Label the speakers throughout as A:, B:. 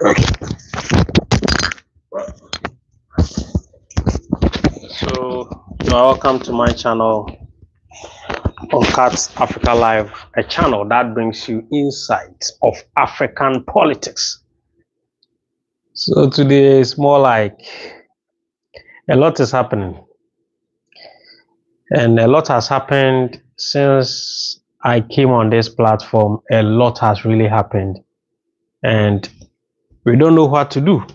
A: Okay. So you are welcome to my channel, Uncut Africa Live, a channel that brings you insights of African politics. So today is more like a lot is happening, and a lot has happened since I came on this platform. A lot has really happened, and we don't know what to do.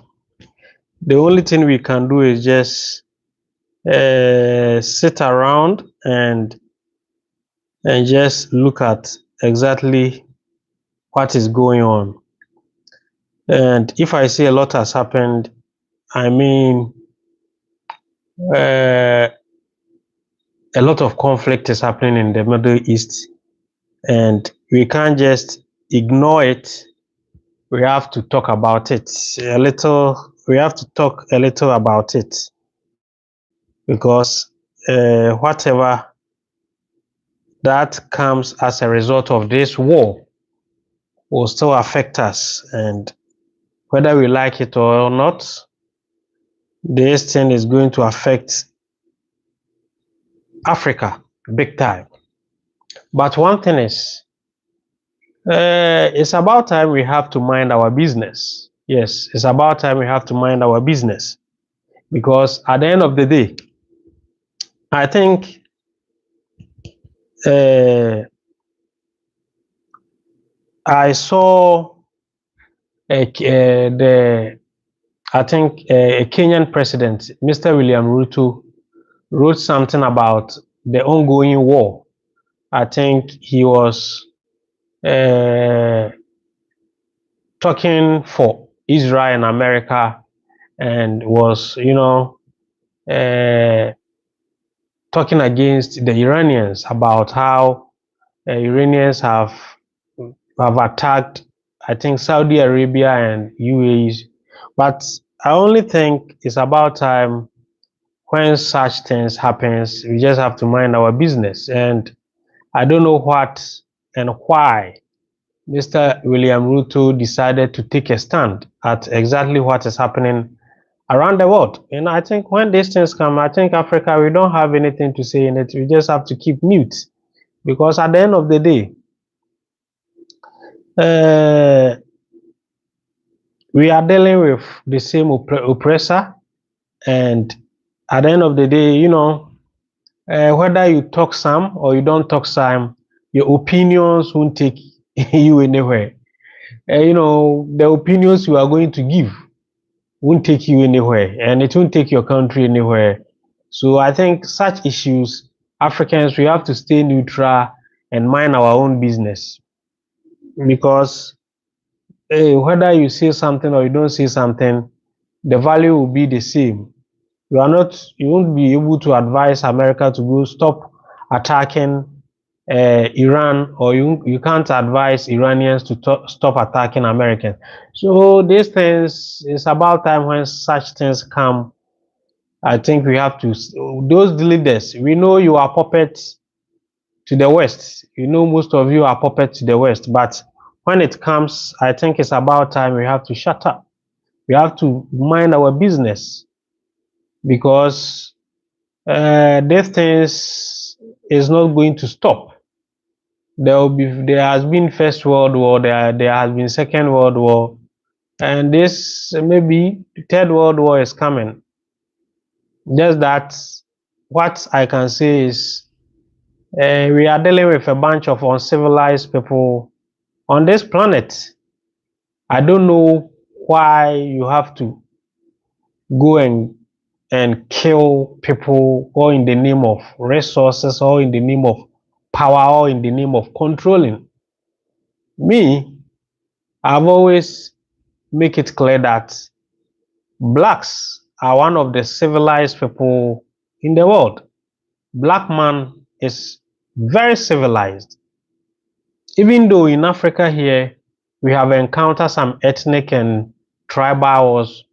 A: The only thing we can do is just sit around and just look at exactly what is going on. And if I say a lot has happened, I mean a lot of conflict is happening in the Middle East, and we can't just ignore it. We have to talk about it a little. We have to talk a little about it because whatever that comes as a result of this war will still affect us, and whether we like it or not, this thing is going to affect Africa big time. But one thing is, it's about time we have to mind our business. Yes, it's about time we have to mind our business, because at the end of the day, I think I saw a Kenyan president, Mr. William Ruto, wrote something about the ongoing war. I think he was talking for Israel and America, and was, talking against the Iranians about how Iranians have attacked, I think, Saudi Arabia and UAE. But I only think it's about time when such things happens, we just have to mind our business. And I don't know what and why Mr. William Ruto decided to take a stand at exactly what is happening around the world. And I think when these things come, I think Africa, we don't have anything to say in it. We just have to keep mute, because at the end of the day, we are dealing with the same oppressor. And at the end of the day, whether you talk some or you don't talk some, your opinions won't take you anywhere. The opinions you are going to give won't take you anywhere, and it won't take your country anywhere. So I think such issues, Africans, we have to stay neutral and mind our own business, because whether you say something or you don't say something, the value will be the same. You won't be able to advise America to go stop attacking Iran, or you can't advise Iranians to stop attacking Americans. So these things, it's about time when such things come. I think we have to, those leaders, we know you are puppets to the West. Most of you are puppets to the West. But when it comes, I think it's about time we have to shut up. We have to mind our business, because these things is not going to stop. There has been First World War, there has been Second World War, and this maybe Third World War is coming. Just that, what I can say is, we are dealing with a bunch of uncivilized people on this planet. I don't know why you have to go and kill people, or in the name of resources, or in the name of power, or in the name of controlling. Me, I've always make it clear that blacks are one of the civilized people in the world. Black man is very civilized. Even though in Africa here, we have encountered some ethnic and tribal wars.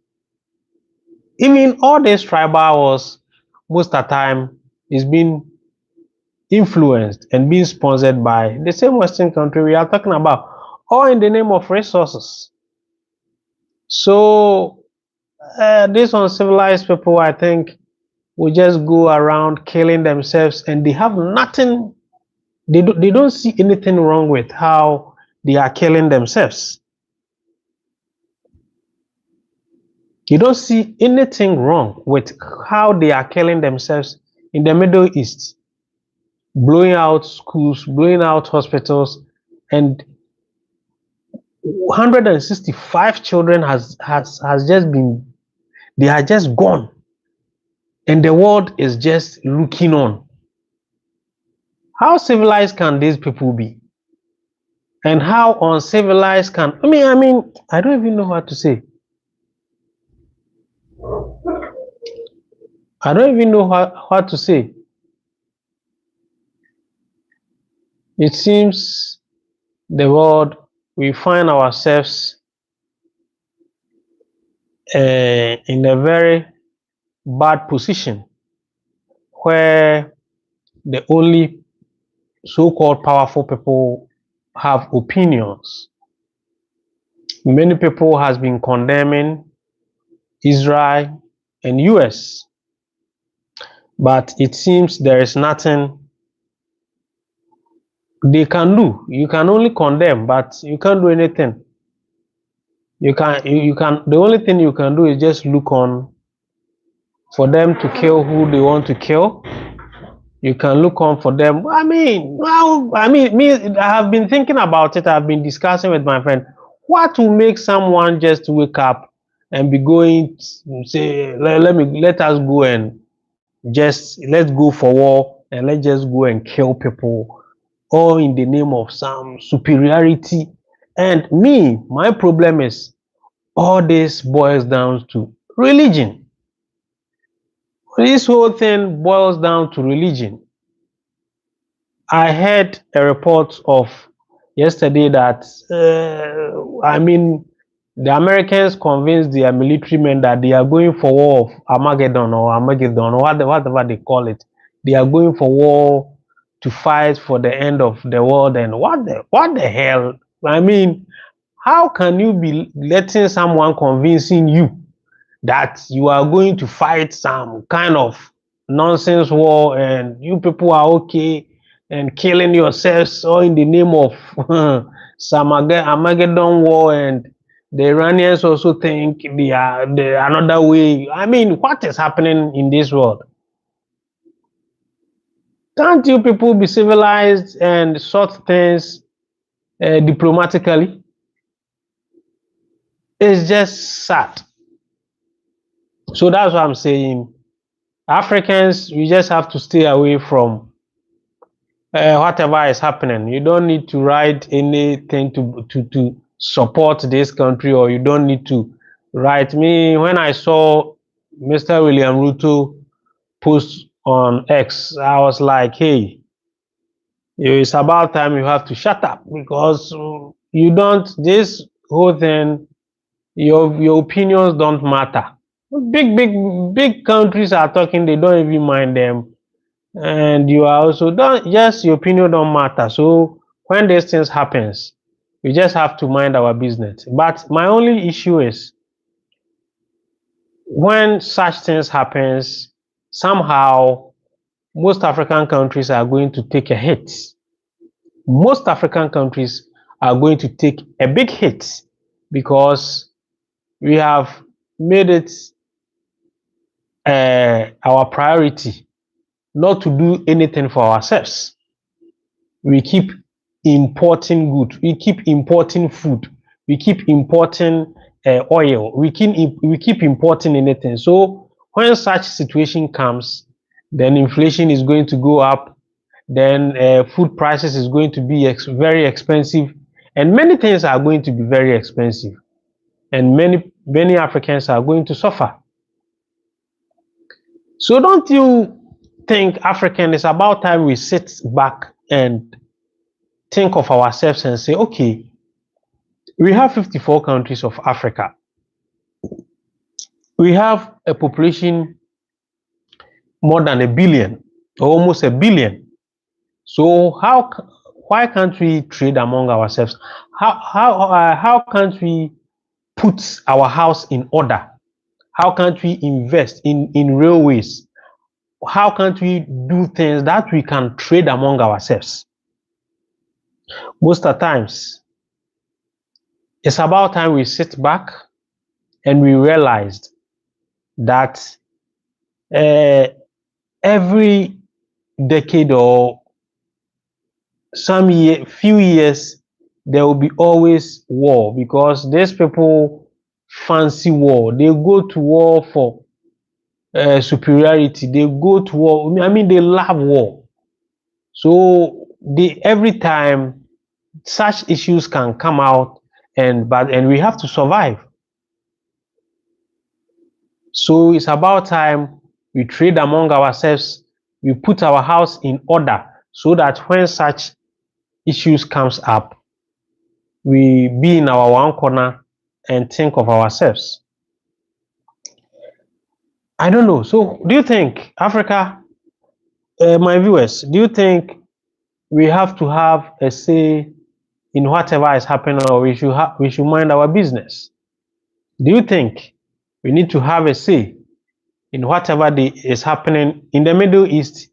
A: Even all these tribal wars, most of the time, is being influenced and being sponsored by the same Western country we are talking about, all in the name of resources. So these uncivilized people, I think, will just go around killing themselves, and they have nothing. They don't see anything wrong with how they are killing themselves. You don't see anything wrong with how they are killing themselves in the Middle East, blowing out schools, blowing out hospitals, and 165 children has just been, they are just gone, and the world is just looking on. How civilized can these people be? And how uncivilized can, I don't even know what to say. I don't even know what to say. It seems the world, we find ourselves in a very bad position where the only so-called powerful people have opinions. Many people has been condemning Israel and US, but it seems there is nothing they can do. You can only condemn, but you can't do anything. You can the only thing you can do is just look on for them to kill who they want to kill. You can look on for them. I have been thinking about it. I've been discussing with my friend. What will make someone just wake up and be going to say, let us go and just let's go for war and let's just go and kill people, all in the name of some superiority. And me, my problem is all this boils down to religion. This whole thing boils down to religion. I heard a report of yesterday that the Americans convinced their military men that they are going for war of Armageddon or whatever they call it. They are going for war to fight for the end of the world. And what the hell? How can you be letting someone convincing you that you are going to fight some kind of nonsense war and you people are okay and killing yourselves all in the name of some Armageddon war, and the Iranians also think they are another way. What is happening in this world? Can't you people be civilized and sort things diplomatically? It's just sad. So that's what I'm saying. Africans, we just have to stay away from whatever is happening. You don't need to write anything to support this country, or you don't need to write me. When I saw Mr. William Ruto post on X, I was like, hey, it's about time you have to shut up, because you don't, this whole thing, your opinions don't matter. Big countries are talking, they don't even mind them. And you are also don't, just your opinion don't matter. So when these things happens, we just have to mind our business. But my only issue is when such things happens, somehow most African countries are going to take a hit. Most African countries are going to take a big hit because we have made it our priority not to do anything for ourselves. We keep importing goods, we keep importing food, we keep importing oil, we keep importing anything. So when such situation comes, then inflation is going to go up, then food prices is going to be very expensive, and many things are going to be very expensive, and many Africans are going to suffer. So don't you think, African, it's about time we sit back and think of ourselves and say, okay, we have 54 countries of Africa. We have a population more than a billion, or almost a billion. So why can't we trade among ourselves? How can't we put our house in order? How can't we invest in railways? How can't we do things that we can trade among ourselves? Most of the times, it's about time we sit back and we realized that uh, every decade or few years, there will be always war, because these people fancy war. They go to war for superiority. They go to war. I mean, they love war. So every time such issues can come out, and we have to survive. So it's about time we trade among ourselves. We put our house in order so that when such issues comes up, we be in our one corner and think of ourselves. I don't know. So do you think, Africa, my viewers, do you think we have to have a say in whatever is happening, or we should mind our business? Do you think we need to have a say in whatever is happening in the Middle East,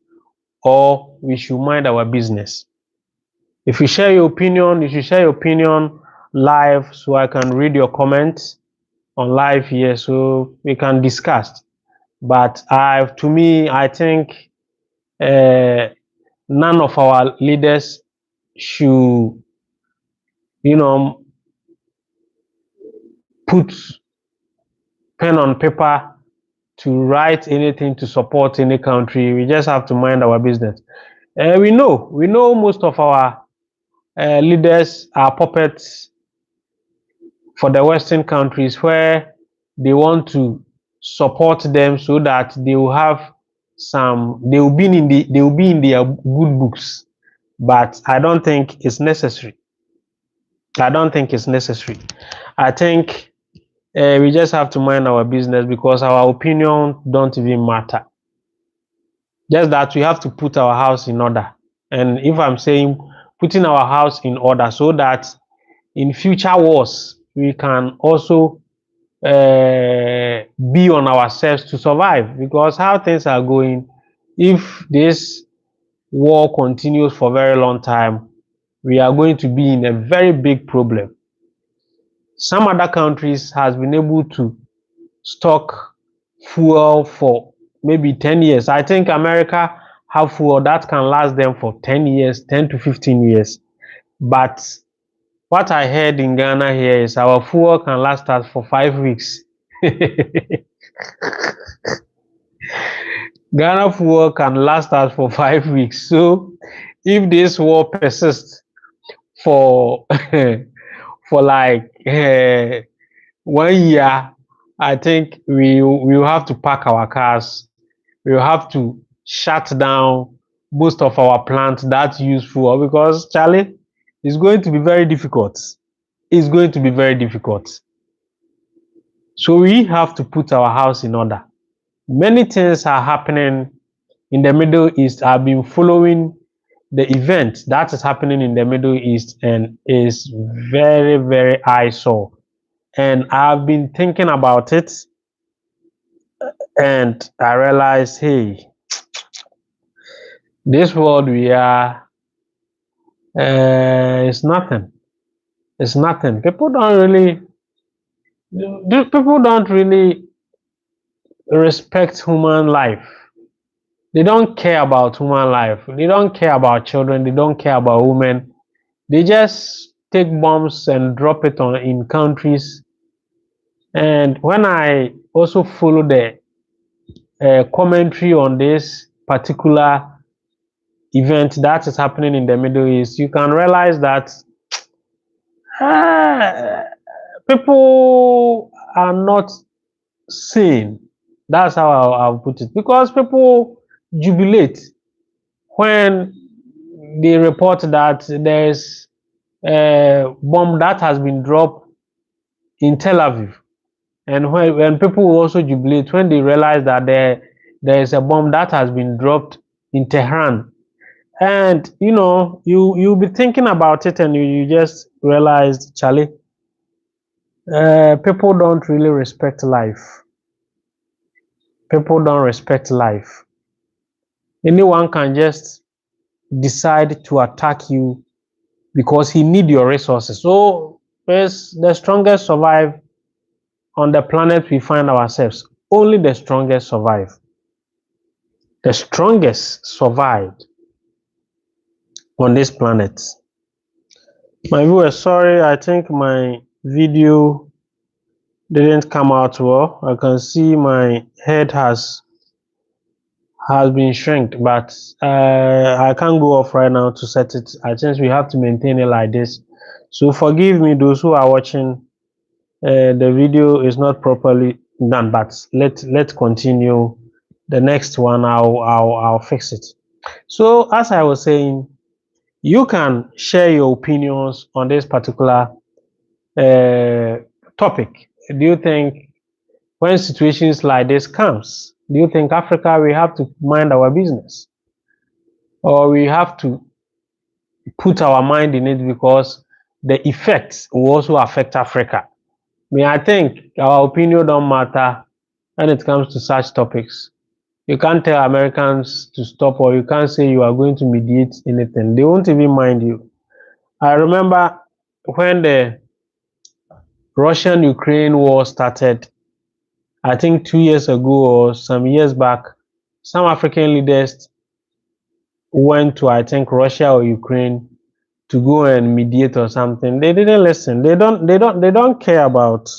A: or we should mind our business? If you share your opinion, you should share your opinion live so I can read your comments on live here so we can discuss. But to me, I think none of our leaders should, put pen on paper to write anything to support any country. We just have to mind our business. We know most of our leaders are puppets for the Western countries, where they want to support them so that they will have they will be in their good books. But I don't think it's necessary. I don't think it's necessary. I think we just have to mind our business, because our opinion don't even matter. Just that we have to put our house in order. And if I'm saying putting our house in order, so that in future wars we can also be on ourselves to survive. Because how things are going, if this war continues for a very long time, we are going to be in a very big problem. Some other countries has been able to stock fuel for maybe 10 years. I think America have fuel that can last them for 10 years, 10 to 15 years. But what I heard in Ghana here is our fuel can last us for 5 weeks. Ghana fuel can last us for 5 weeks. So if this war persists for for like 1 year, I think we will have to pack our cars. We will have to shut down most of our plants that use fuel, because Charlie, it's going to be very difficult. It's going to be very difficult. So we have to put our house in order. Many things are happening in the Middle East. I've been following the event that is happening in the Middle East, and is very, very eyesore. And I've been thinking about it, and I realized, hey, this world we are, it's nothing. It's nothing. People don't really respect human life. They don't care about human life. They don't care about children. They don't care about women. They just take bombs and drop it in countries. And when I also follow the commentary on this particular event that is happening in the Middle East, you can realize that people are not sane. That's how I'll put it. Because people jubilate when they report that there's a bomb that has been dropped in Tel Aviv. And when people also jubilate when they realize that there is a bomb that has been dropped in Tehran. And you'll be thinking about it, and you just realize, Charlie, People don't really respect life. People don't respect life. Anyone can just decide to attack you because he need your resources. So first, the strongest survive on the planet we find ourselves. Only the strongest survive. The strongest survived on this planet. My viewers, sorry, I think my video didn't come out well. I can see my head has been shrinked, but I can't go off right now to set it. I think we have to maintain it like this. So forgive me, those who are watching. The video is not properly done, but let's continue. The next one, I'll fix it. So as I was saying, you can share your opinions on this particular uh, topic. Do you think when situations like this comes, do you think Africa we have to mind our business, or we have to put our mind in it because the effects will also affect Africa? I mean, I think our opinion don't matter when it comes to such topics. You can't tell Americans to stop, or you can't say you are going to mediate anything. They won't even mind you. I remember when the Russian-Ukraine war started, I think 2 years ago or some years back, some African leaders went to, I think, Russia or Ukraine to go and mediate or something. They didn't listen. They don't care about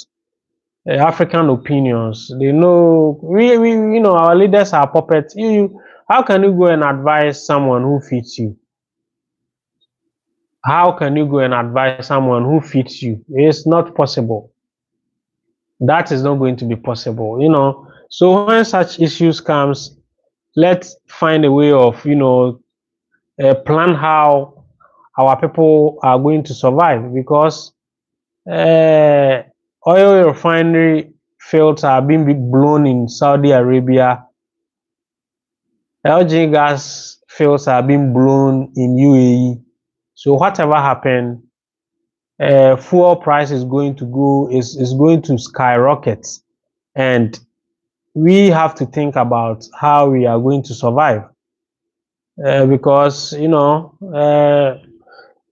A: African opinions. They know we our leaders are puppets. How can you go and advise someone who fits you? How can you go and advise someone who fits you? It's not possible. That is not going to be possible. So when such issues comes, let's find a way of plan how our people are going to survive, because uh, oil refinery fields are being blown in Saudi Arabia. LG gas fields are being blown in UAE. So whatever happens, fuel price is going to is going to skyrocket, and we have to think about how we are going to survive, because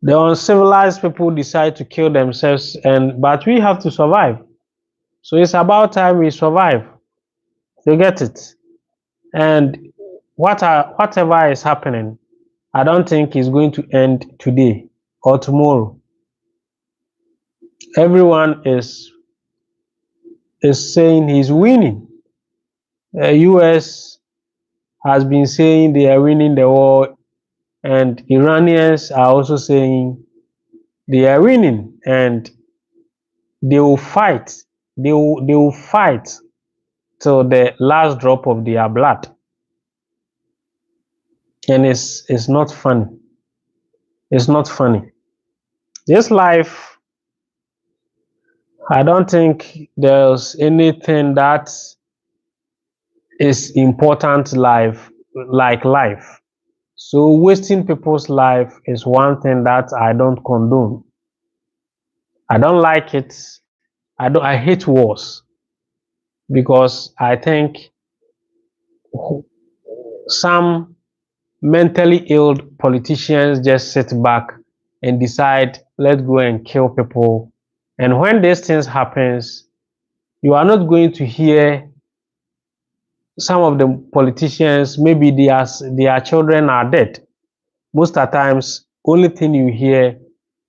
A: the uncivilized people decide to kill themselves, but we have to survive. So it's about time we survive. You get it? And whatever is happening, I don't think it's going to end today or tomorrow. Everyone is saying he's winning. US has been saying they are winning the war, and Iranians are also saying they are winning, and they will fight. They will fight till the last drop of their blood. And it's not funny. It's not funny. This life, I don't think there's anything that is important like life. So wasting people's life is one thing that I don't condone. I don't like it. I hate wars, because I think some mentally ill politicians just sit back and decide, let's go and kill people. And when these things happens, you are not going to hear some of the politicians, maybe their children are dead. Most of the times, only thing you hear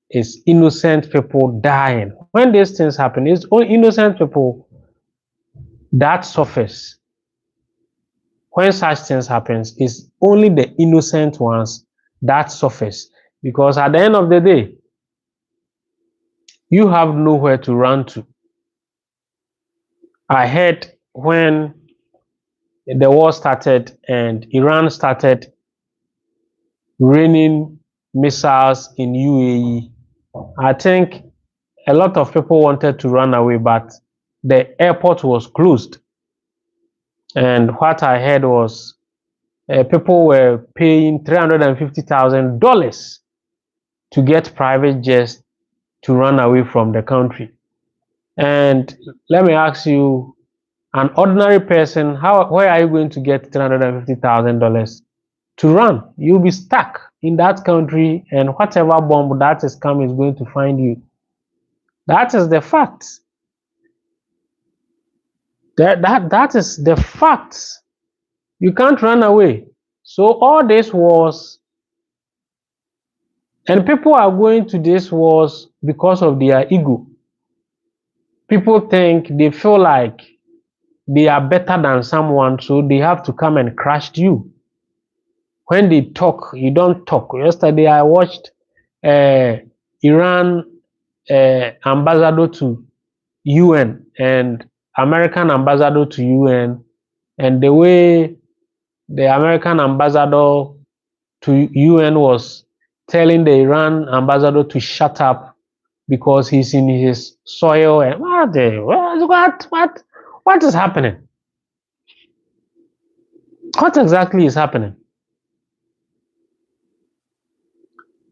A: is innocent people dying. When these things happen, it's all innocent people that suffers. When such things happens, it's only the innocent ones that suffers, because at the end of the day, you have nowhere to run to. I heard when the war started and Iran started raining missiles in UAE, I think a lot of people wanted to run away, but the airport was closed. And what I heard was people were paying $350,000 to get private jets to run away from the country. And let me ask you, an ordinary person, where are you going to get $350,000 to run? You'll be stuck in that country, and whatever bomb that is coming is going to find you. That is the fact. That is the fact. You can't run away. So all this wars, and people are going to these wars because of their ego. People think, they feel like they are better than someone, so they have to come and crush you. When they talk, you don't talk. Yesterday, I watched Iran ambassador to UN and American ambassador to UN, and the way the American ambassador to UN was telling the Iran ambassador to shut up because he's in his soil. And what is happening? What exactly is happening?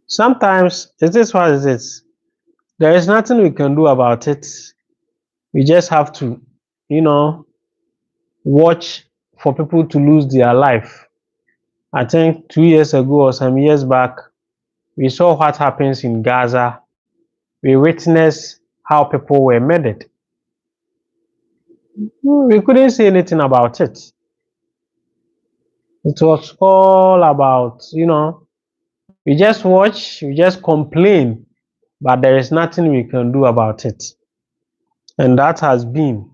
A: Sometimes it is what it is. There is nothing we can do about it. We just have to, watch for people to lose their life. I think 2 years ago or some years back, we saw what happens in Gaza. We witnessed how people were murdered. We couldn't say anything about it. It was all about, we just watch, we just complain, but there is nothing we can do about it. And that has been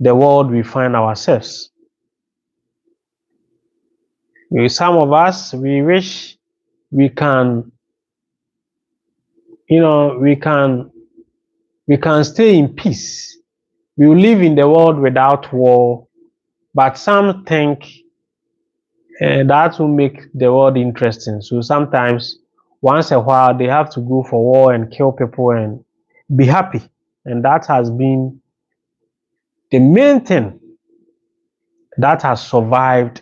A: the world we find ourselves. Some of us, we wish we can, we can stay in peace. We will live in the world without war, but some think that will make the world interesting. So sometimes, once a while, they have to go for war and kill people and be happy. And that has been the main thing that has survived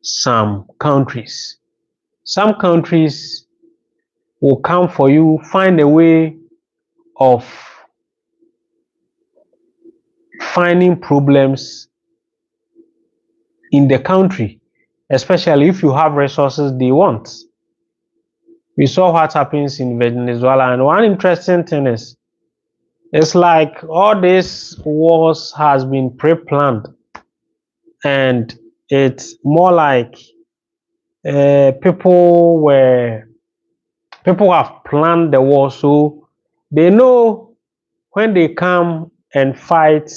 A: some countries. Some countries will come for you, find a way of finding problems in the country, especially if you have resources they want. We saw what happens in Venezuela, and one interesting thing is, it's like all these wars has been pre-planned, and it's more like people have planned the war, so they know when they come and fight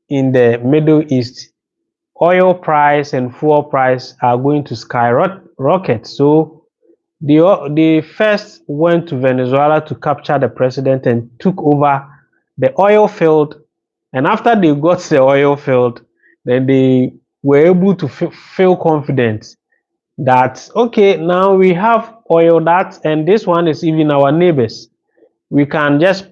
A: in the Middle East, oil price and fuel price are going to skyrocket. So they first went to Venezuela to capture the president and took over the oil field. And after they got the oil field, then they were able to feel confident that, okay, now we have oil, and this one is even our neighbors. We can just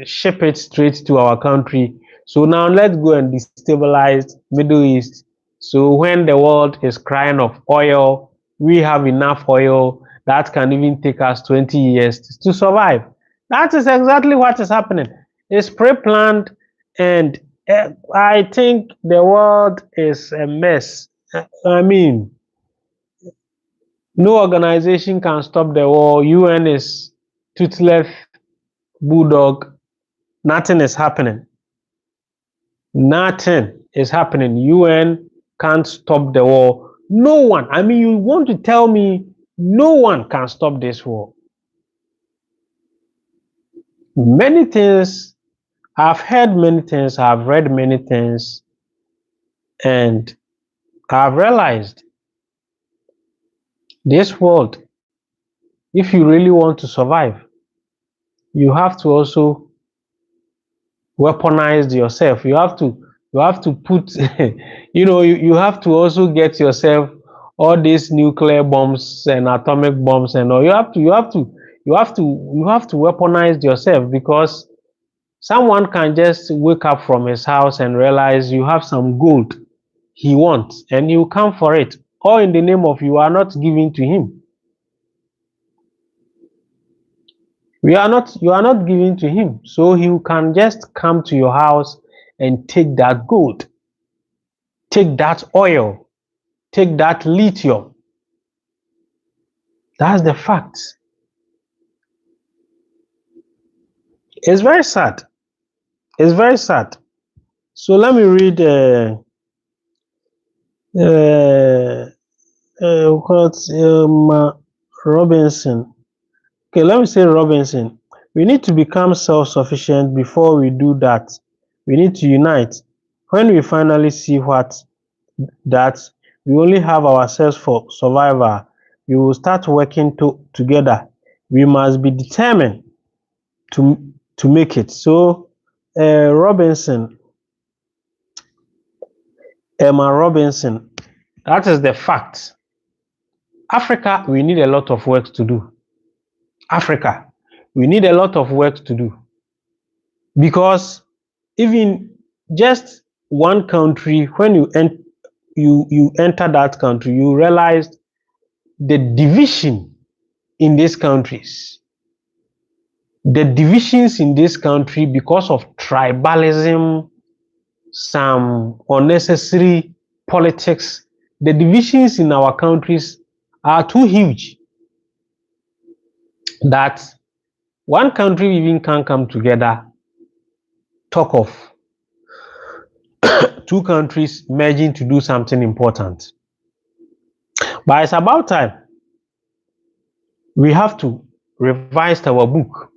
A: ship it straight to our country. So now let's go and destabilize Middle East. So when the world is crying of oil, we have enough oil that can even take us 20 years to survive. That is exactly what is happening. It's pre-planned, and I think the world is a mess. I mean, no organization can stop the war. UN is toothless bulldog. Nothing is happening. Nothing is happening. UN can't stop the war. No one. I mean, you want to tell me no one can stop this war? Many things, I've heard many things, I've read many things, and I've realized this world, if you really want to survive, you have to also weaponize yourself. You have to put you have to also get yourself all these nuclear bombs and atomic bombs and all. You have to weaponize yourself, because someone can just wake up from his house and realize you have some gold he wants, and you come for it, all in the name of you are not giving to him. You are not giving to him. So he can just come to your house and take that gold, take that oil, take that lithium. That's the fact. It's very sad. It's very sad. So let me read what Robinson. Okay, let me say Robinson. We need to become self-sufficient. Before we do that, we need to unite. When we finally see that we only have ourselves for survival, we will start working together. We must be determined to make it. So Robinson, Emma Robinson, that is the fact. Africa, we need a lot of work to do. Africa, we need a lot of work to do, because even just one country, when you enter that country, you realize the division in these countries, the divisions in this country because of tribalism, some unnecessary politics. The divisions in our countries are too huge that one country even can't come together, talk of two countries merging to do something important. But it's about time we have to revise our book.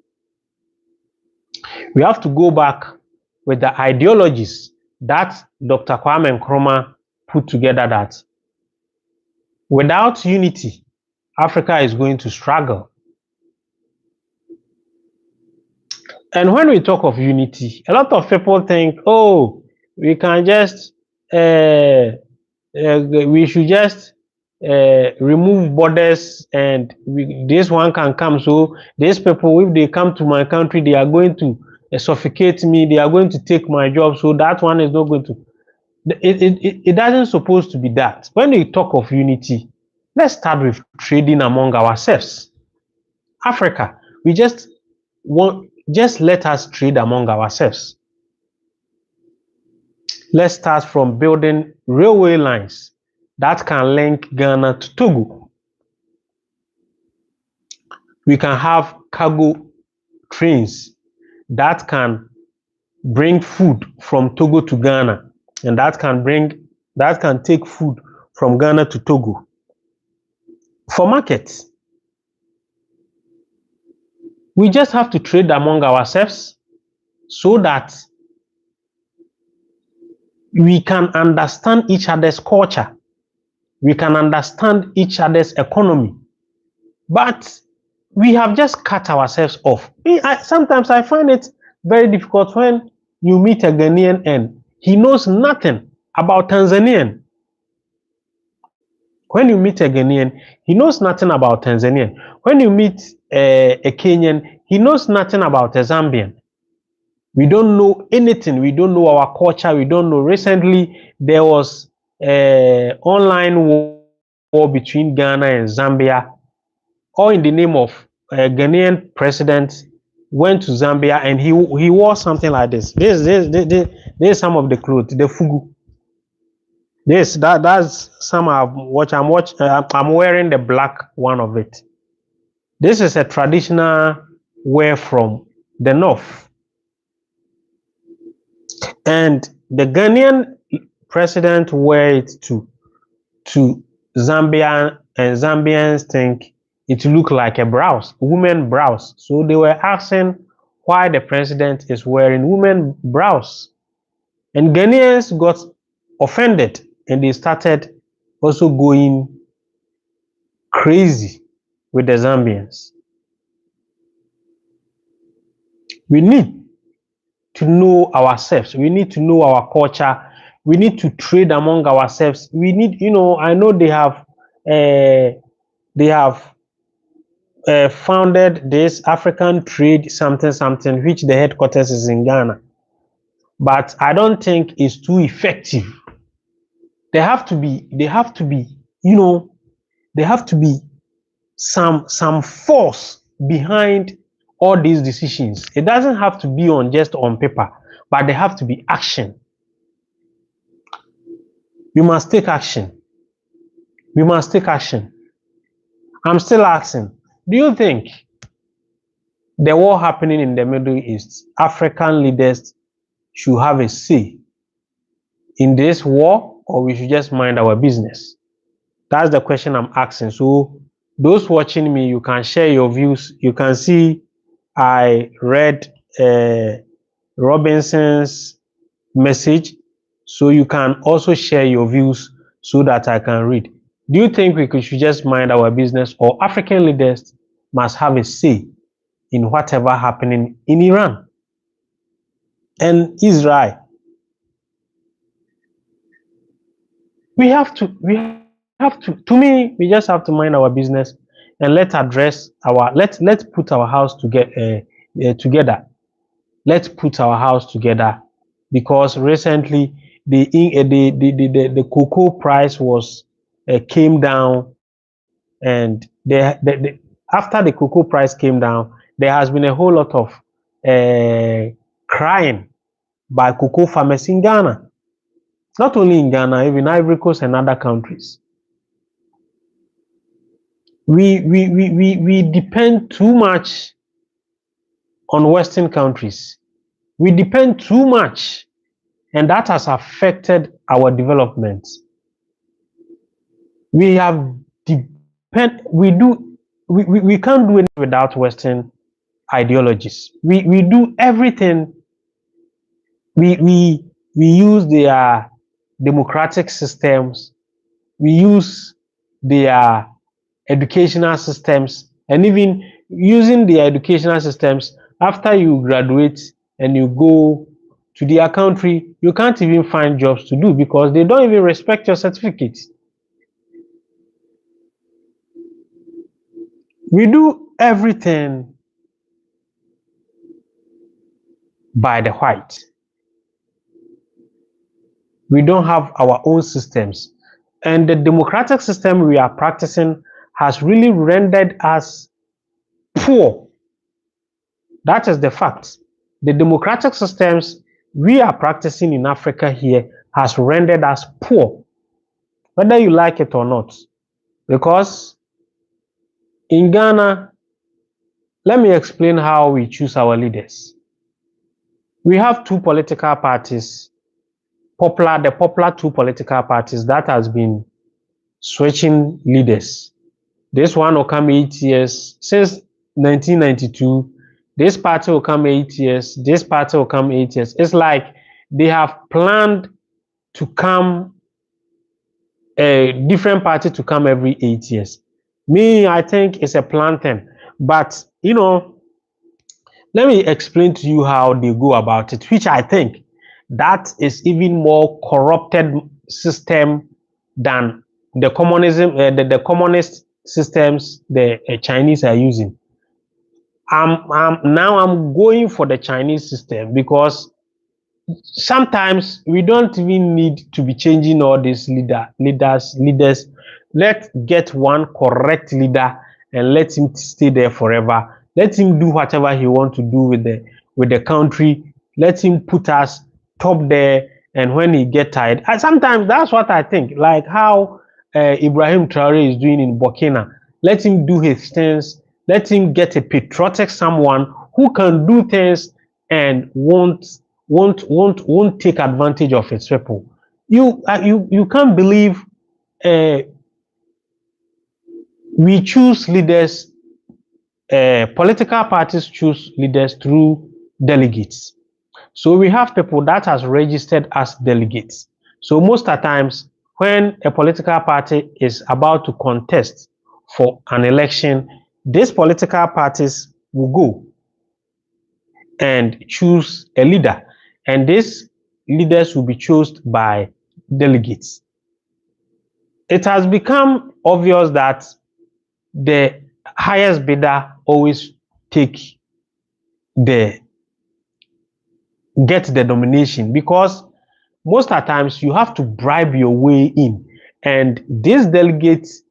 A: We have to go back with the ideologies that Dr. Kwame Nkrumah put together, that without unity, Africa is going to struggle. And when we talk of unity, a lot of people think, oh, we can just, we should just remove borders, and this one can come. So these people, if they come to my country, they are going to suffocate me. They are going to take my job. So that one is not going to. It doesn't supposed to be that. When we talk of unity, let's start with trading among ourselves. Africa, we just let us trade among ourselves. Let's start from building railway lines that can link Ghana to Togo. We can have cargo trains that can bring food from Togo to Ghana, and that can take food from Ghana to Togo for markets. We just have to trade among ourselves so that we can understand each other's culture. We can understand each other's economy. But we have just cut ourselves off. Sometimes I find it very difficult when you meet a Ghanaian and he knows nothing about Tanzanian. When you meet a Ghanaian, he knows nothing about Tanzanian. When you meet a Kenyan, he knows nothing about a Zambian. We don't know anything. We don't know our culture. We don't know. Recently, there was an online war between Ghana and Zambia, all in the name of a Ghanaian president went to Zambia and he wore something like this. There's some of the clothes, the fugu. That's some I've watched. I'm wearing the black one of it. This is a traditional wear from the north. And the Ghanaian president wear it to Zambia, and Zambians think it look like a blouse, women blouse. So they were asking why the president is wearing women blouse. And Ghanaians got offended and they started also going crazy with the Zambians. We need to know ourselves. We need to know our culture. We need to trade among ourselves. We need, I know they have founded this African Trade something, which the headquarters is in Ghana. But I don't think it's too effective. There have to be some force behind all these decisions. It doesn't have to be on just on paper, but they have to be action. We must take action. We must take action. I'm still asking, do you think the war happening in the Middle East, African leaders should have a say in this war, or we should just mind our business? That's the question I'm asking. So those watching me, you can share your views. You can see I read Robinson's message, so you can also share your views so that I can read. Do you think we should just mind our business, or African leaders must have a say in whatever happening in Iran and Israel? We have to, to me, we just have to mind our business and let's put our house together. Let's put our house together, because recently the cocoa price was came down, and after the cocoa price came down, there has been a whole lot of crying by cocoa farmers in Ghana. Not only in Ghana, even Ivory Coast and other countries. We depend too much on Western countries. We depend too much, and that has affected our development. We can't do anything without Western ideologies. We do everything. We use their democratic systems, we use their educational systems, and even using the educational systems, after you graduate and you go to their country, you can't even find jobs to do because they don't even respect your certificates. We do everything by the white. We don't have our own systems. And the democratic system we are practicing has really rendered us poor. That is the fact. The democratic systems we are practicing in Africa here has rendered us poor, whether you like it or not. Because in Ghana, let me explain how we choose our leaders. We have two political parties, the popular two political parties that has been switching leaders. This one will come 8 years, since 1992. This party will come 8 years, this party will come 8 years. It's like they have planned to come, a different party to come every 8 years. Me, I think it's a planned thing. But, you know, let me explain to you how they go about it, which I think that is even more corrupted system than the communism, the communist systems the Chinese are using. Now I'm going for the Chinese system, because sometimes we don't even need to be changing all these leaders. Let's get one correct leader and let him stay there forever. Let him do whatever he wants to do with the country. Let him put us top there, and when he get tired, sometimes that's what I think, like how Ibrahim Traore is doing in Burkina. Let him do his things. Let him get a patriotic someone who can do things and won't take advantage of its people. You can't believe we choose leaders. Political parties choose leaders through delegates. So we have people that has registered as delegates. So most of the times when a political party is about to contest for an election, these political parties will go and choose a leader, and these leaders will be chosen by delegates. It has become obvious that the highest bidder always get the nomination, because most of the times you have to bribe your way in, and these delegates,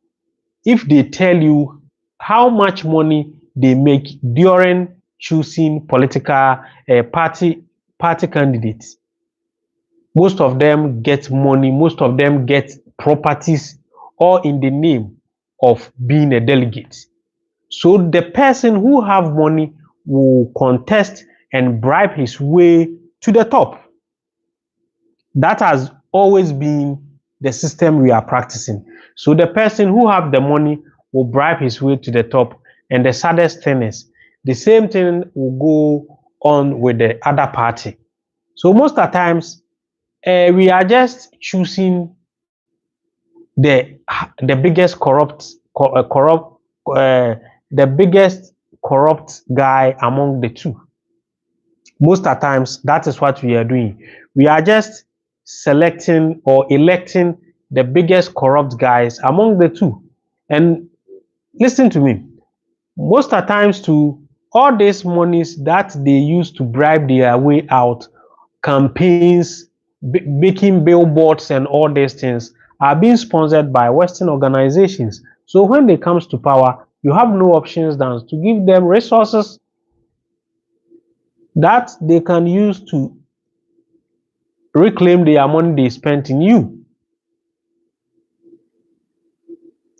A: if they tell you how much money they make during choosing political party candidates. Most of them get money, most of them get properties, all in the name of being a delegate. So the person who have money will contest and bribe his way to the top. That has always been the system we are practicing. So the person who have the money will bribe his way to the top. And the saddest thing is, the same thing will go on with the other party. So most of the times, we are just choosing the the biggest uh, the biggest corrupt guy among the two. Most of the times, that is what we are doing. We are just selecting or electing the biggest corrupt guys among the two. And listen to me, most of the times too, all these monies that they use to bribe their way out, campaigns, making billboards and all these things are being sponsored by Western organizations. So when they comes to power, you have no options than to give them resources that they can use to reclaim their money they spent in you.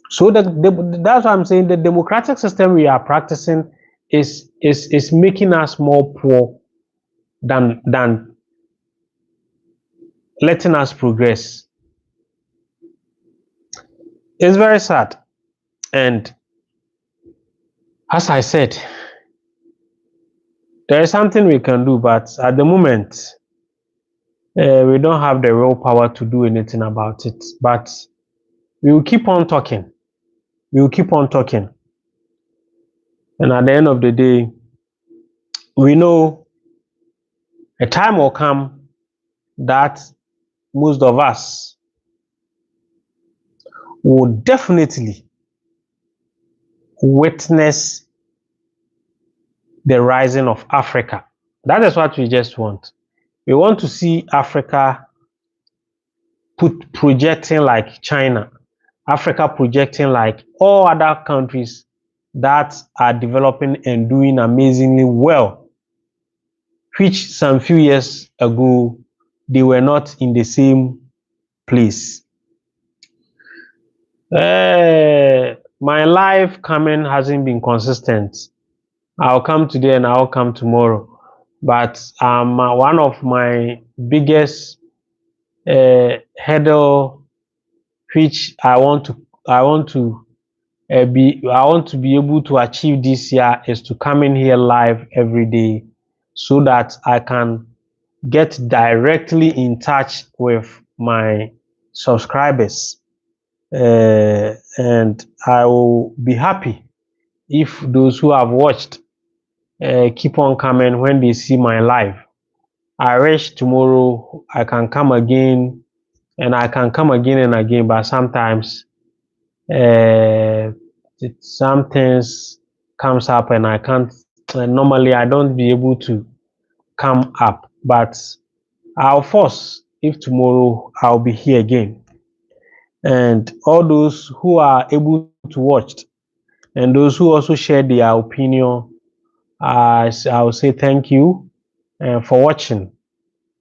A: So that's what I'm saying. The democratic system we are practicing is making us more poor than letting us progress. It's very sad. And as I said, there is something we can do, but at the moment, we don't have the real power to do anything about it. But we will keep on talking. We will keep on talking. And at the end of the day, we know a time will come that most of us will definitely witness the rising of Africa. That is what we just want. We want to see Africa projecting like China, Africa projecting like all other countries that are developing and doing amazingly well, which some few years ago they were not in the same place. My life coming hasn't been consistent. I'll come today and I'll come tomorrow. But one of my biggest hurdle, which I want to be able to achieve this year, is to come in here live every day, so that I can get directly in touch with my subscribers. And I will be happy if those who have watched keep on coming when they see my live. I wish tomorrow I can come again, and I can come again and again, but sometimes some things comes up and I can't. Normally I don't be able to come up, but I'll force if tomorrow I'll be here again. And all those who are able to watch, and those who also share their opinion, I'll say thank you for watching.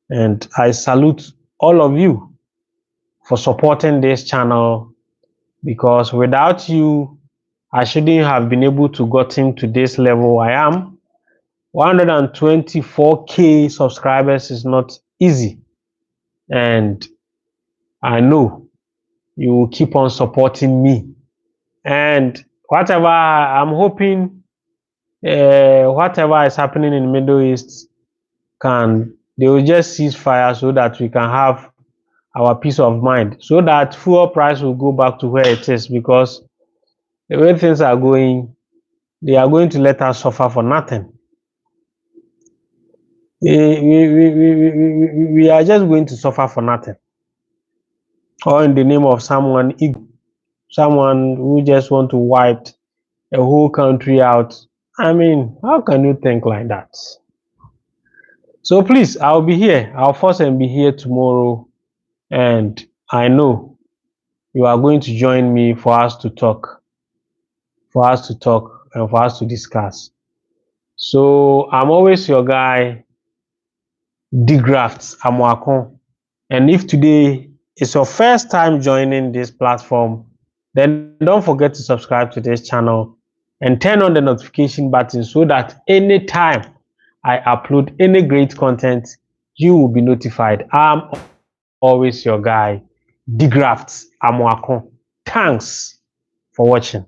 A: And I salute all of you for supporting this channel, because without you, I shouldn't have been able to gotten to this level I am. 124K subscribers is not easy, and I know you will keep on supporting me. And whatever I'm hoping, whatever is happening in the Middle East, they will just cease fire so that we can have our peace of mind, so that fuel price will go back to where it is. Because the way things are going, they are going to let us suffer for nothing. We are just going to suffer for nothing, or in the name of someone who just want to wipe a whole country out. I mean, how can you think like that? So please, I'll be here. I'll force and be here tomorrow, and I know you are going to join me for us to talk, and for us to discuss. So I'm always your guy, Digrafts Amoakon. And if today is your first time joining this platform, then don't forget to subscribe to this channel and turn on the notification button so that anytime I upload any great content, you will be notified. I'm always your guy, Digrafts Amoakon. Thanks for watching.